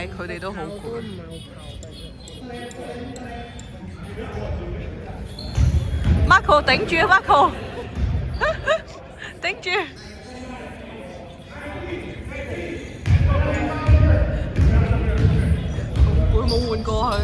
係佢哋都好攰。都唔係好跑嘅啫。Marco 頂住啊 ，Marco 頂住。會冇換過去。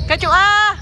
繼續啊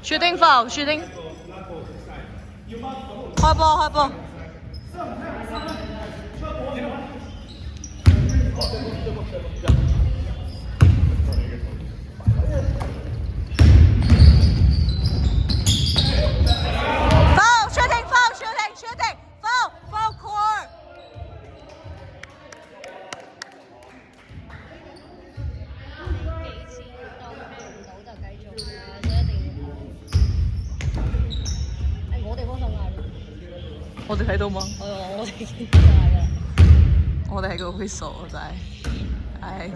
！Shooting foul, shooting。開波，開波。Foul, shooting, foul, shooting, shooting, foul, foul court。我哋睇到嗎？我哋見到晒㗎。我哋係個 whistle 真係，唉，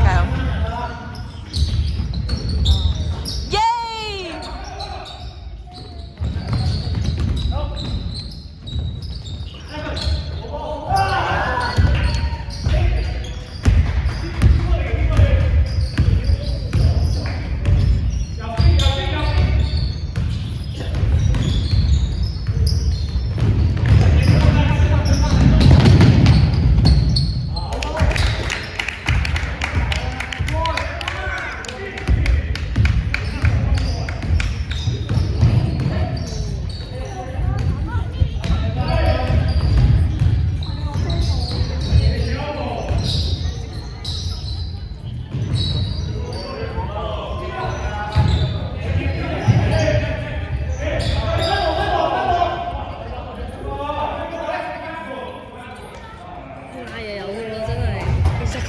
加油！耶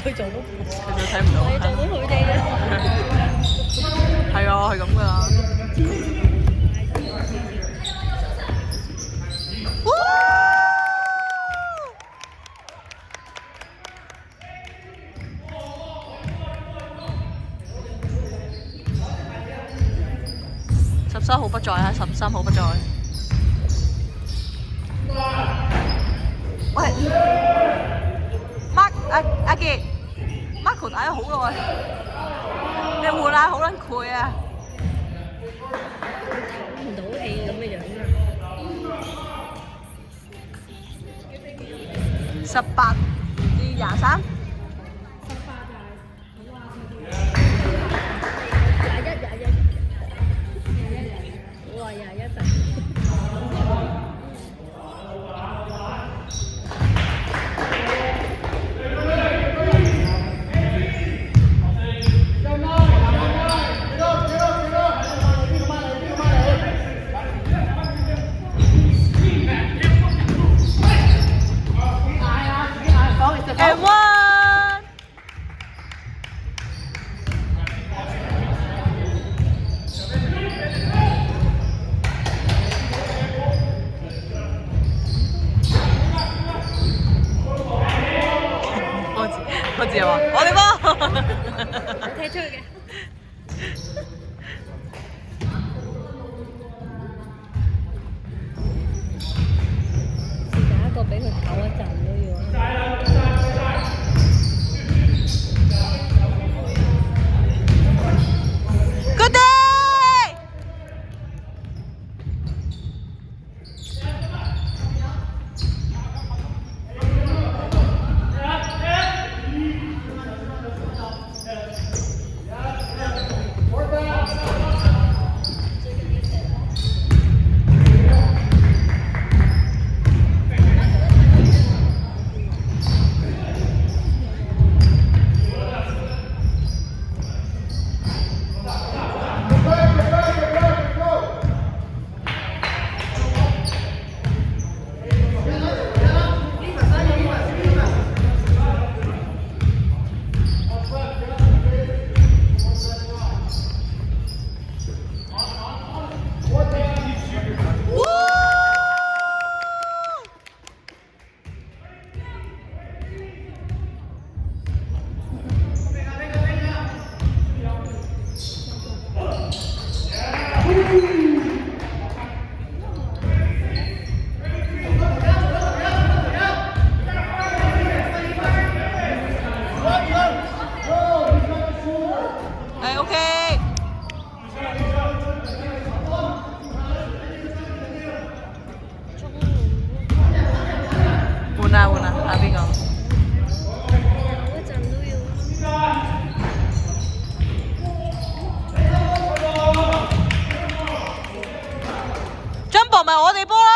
佢做到，其實睇唔到。你做到佢哋啊！係啊，係咁噶啦。13號不在啊，13號不在。喂，Mark 阿傑 ，Marco 打咗好耐，你換下好撚攰啊！唔到氣咁嘅樣18至23。出嘅。是第一個俾佢唞一陣都要。Good day！OK。換啊換啊，下邊個？唞一陣都要。Jumbo 咪我哋波咯。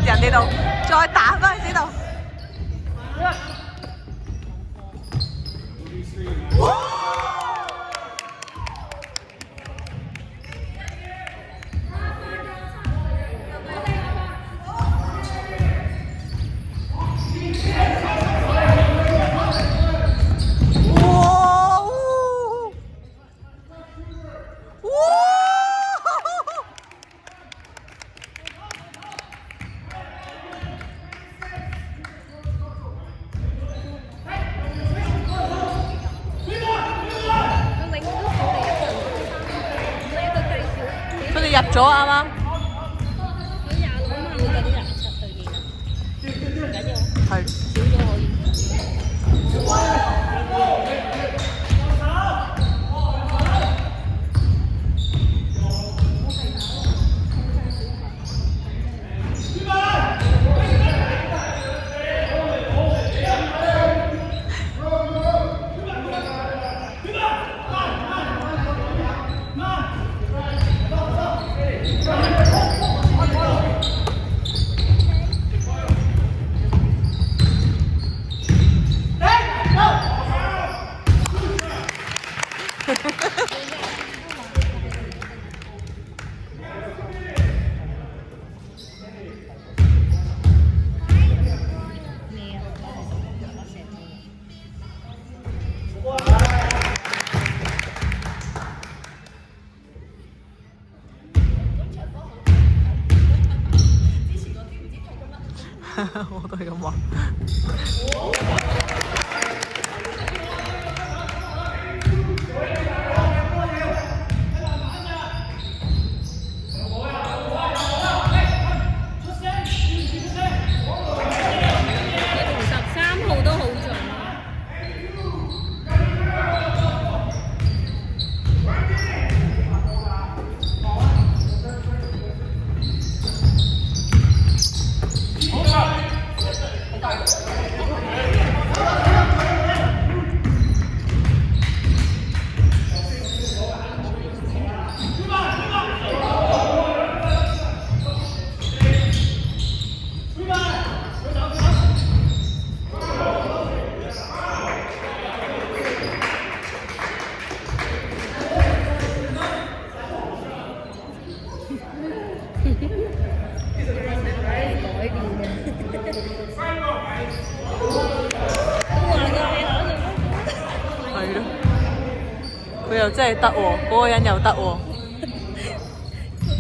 人哋度，再打翻去呢度。佢哋入咗啱啱。如果26啊嘛，會計啲27對幾啊？唔緊要，係少咗可以。我都係咁話。13號都好準。好又真係得喎，嗰個人又得喎，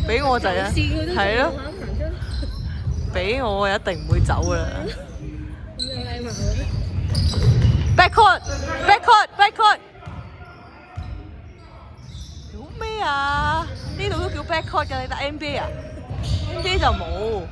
俾我就係係咯，俾我一定唔會走噶啦。咁有禮貌嘅咩？ backcourt，做咩啊？呢度都叫 backcourt 㗎，你打 NBA 啊？NBA 就冇。